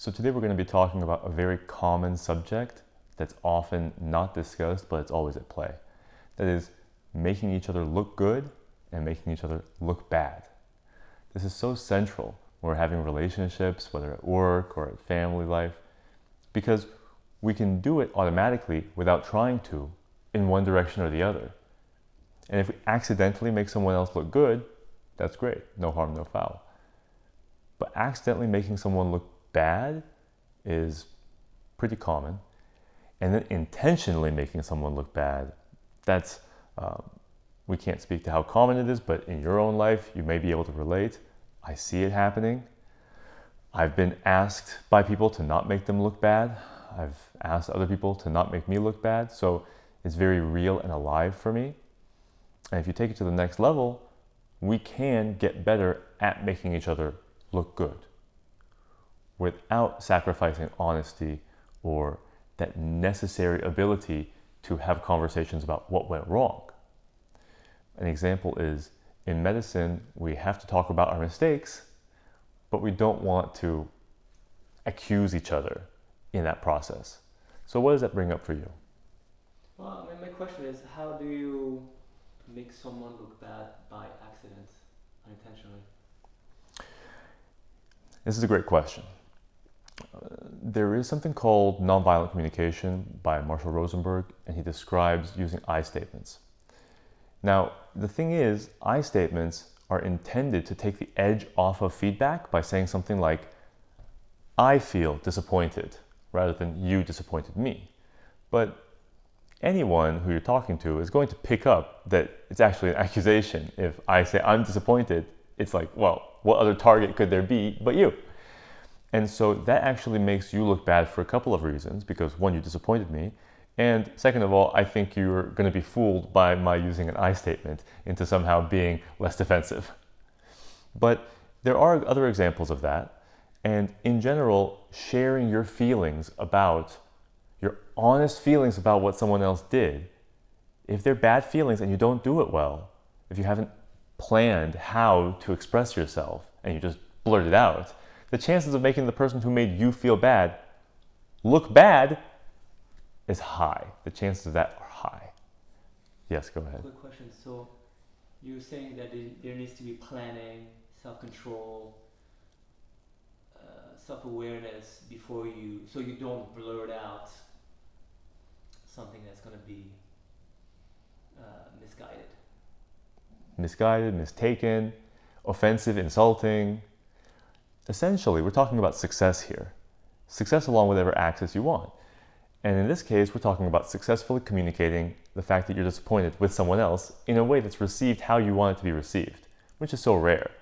So today we're going to be talking about a very common subject that's often not discussed, but it's always at play. That is making each other look good and making each other look bad. This is so central when we're having relationships, whether at work or at family life, because we can do it automatically without trying to in one direction or the other. And if we accidentally make someone else look good, that's great. No harm, no foul. But accidentally making someone look bad is pretty common. And then intentionally making someone look bad, that's, we can't speak to how common it is, but in your own life, you may be able to relate. I see it happening. I've been asked by people to not make them look bad. I've asked other people to not make me look bad. So it's very real and alive for me. And if you take it to the next level, we can get better at making each other look good without sacrificing honesty or that necessary ability to have conversations about what went wrong. An example is in medicine, we have to talk about our mistakes, but we don't want to accuse each other in that process. So what does that bring up for you? Well, my question is, how do you make someone look bad by accident, unintentionally? This is a great question. There is something called nonviolent communication by Marshall Rosenberg, and he describes using I statements. Now, the thing is, I statements are intended to take the edge off of feedback by saying something like, I feel disappointed, rather than you disappointed me. But anyone who you're talking to is going to pick up that it's actually an accusation. If I say I'm disappointed, it's like, well, what other target could there be but you? And so that actually makes you look bad for a couple of reasons, because one, you disappointed me, and second of all, I think you're going to be fooled by my using an I statement into somehow being less defensive. But there are other examples of that, and in general, sharing your feelings about, your honest feelings about what someone else did, if they're bad feelings and you don't do it well, if you haven't planned how to express yourself and you just blurt it out, the chances of making the person who made you feel bad look bad is high. The chances of that are high. Yes, go ahead. Quick question. So you're saying that there needs to be planning, self-control, self-awareness before so you don't blurt out something that's going to be misguided. Misguided, mistaken, offensive, insulting. Essentially, we're talking about success here. Success along whatever axis you want. And in this case, we're talking about successfully communicating the fact that you're disappointed with someone else in a way that's received how you want it to be received, which is so rare.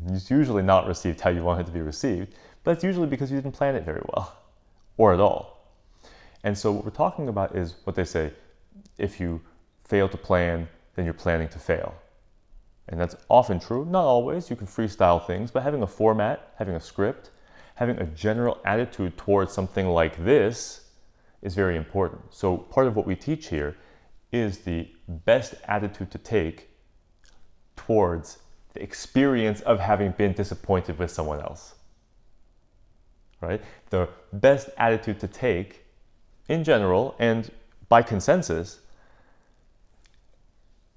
It's usually not received how you want it to be received, but it's usually because you didn't plan it very well, or at all. And so what we're talking about is what they say, if you fail to plan, then you're planning to fail. And that's often true, not always. You can freestyle things, but having a format, having a script, having a general attitude towards something like this is very important. So part of what we teach here is the best attitude to take towards the experience of having been disappointed with someone else, right? The best attitude to take in general and by consensus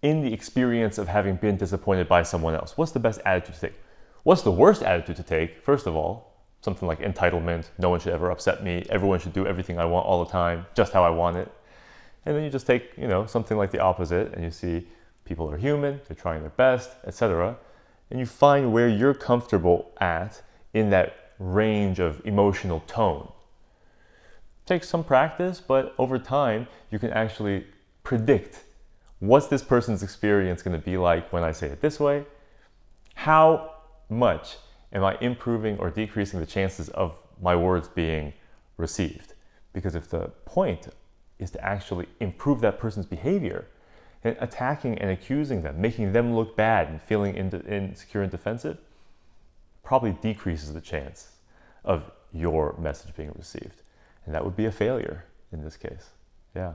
in the experience of having been disappointed by someone else. What's the best attitude to take? What's the worst attitude to take? First of all, something like entitlement. No one should ever upset me. Everyone should do everything I want all the time, just how I want it. And then you just take, something like the opposite, and you see people are human, they're trying their best, etc. And you find where you're comfortable at in that range of emotional tone. Takes some practice, but over time, you can actually predict what's this person's experience going to be like when I say it this way? How much am I improving or decreasing the chances of my words being received? Because if the point is to actually improve that person's behavior, then attacking and accusing them, making them look bad and feeling insecure and defensive, probably decreases the chance of your message being received. And that would be a failure in this case. Yeah.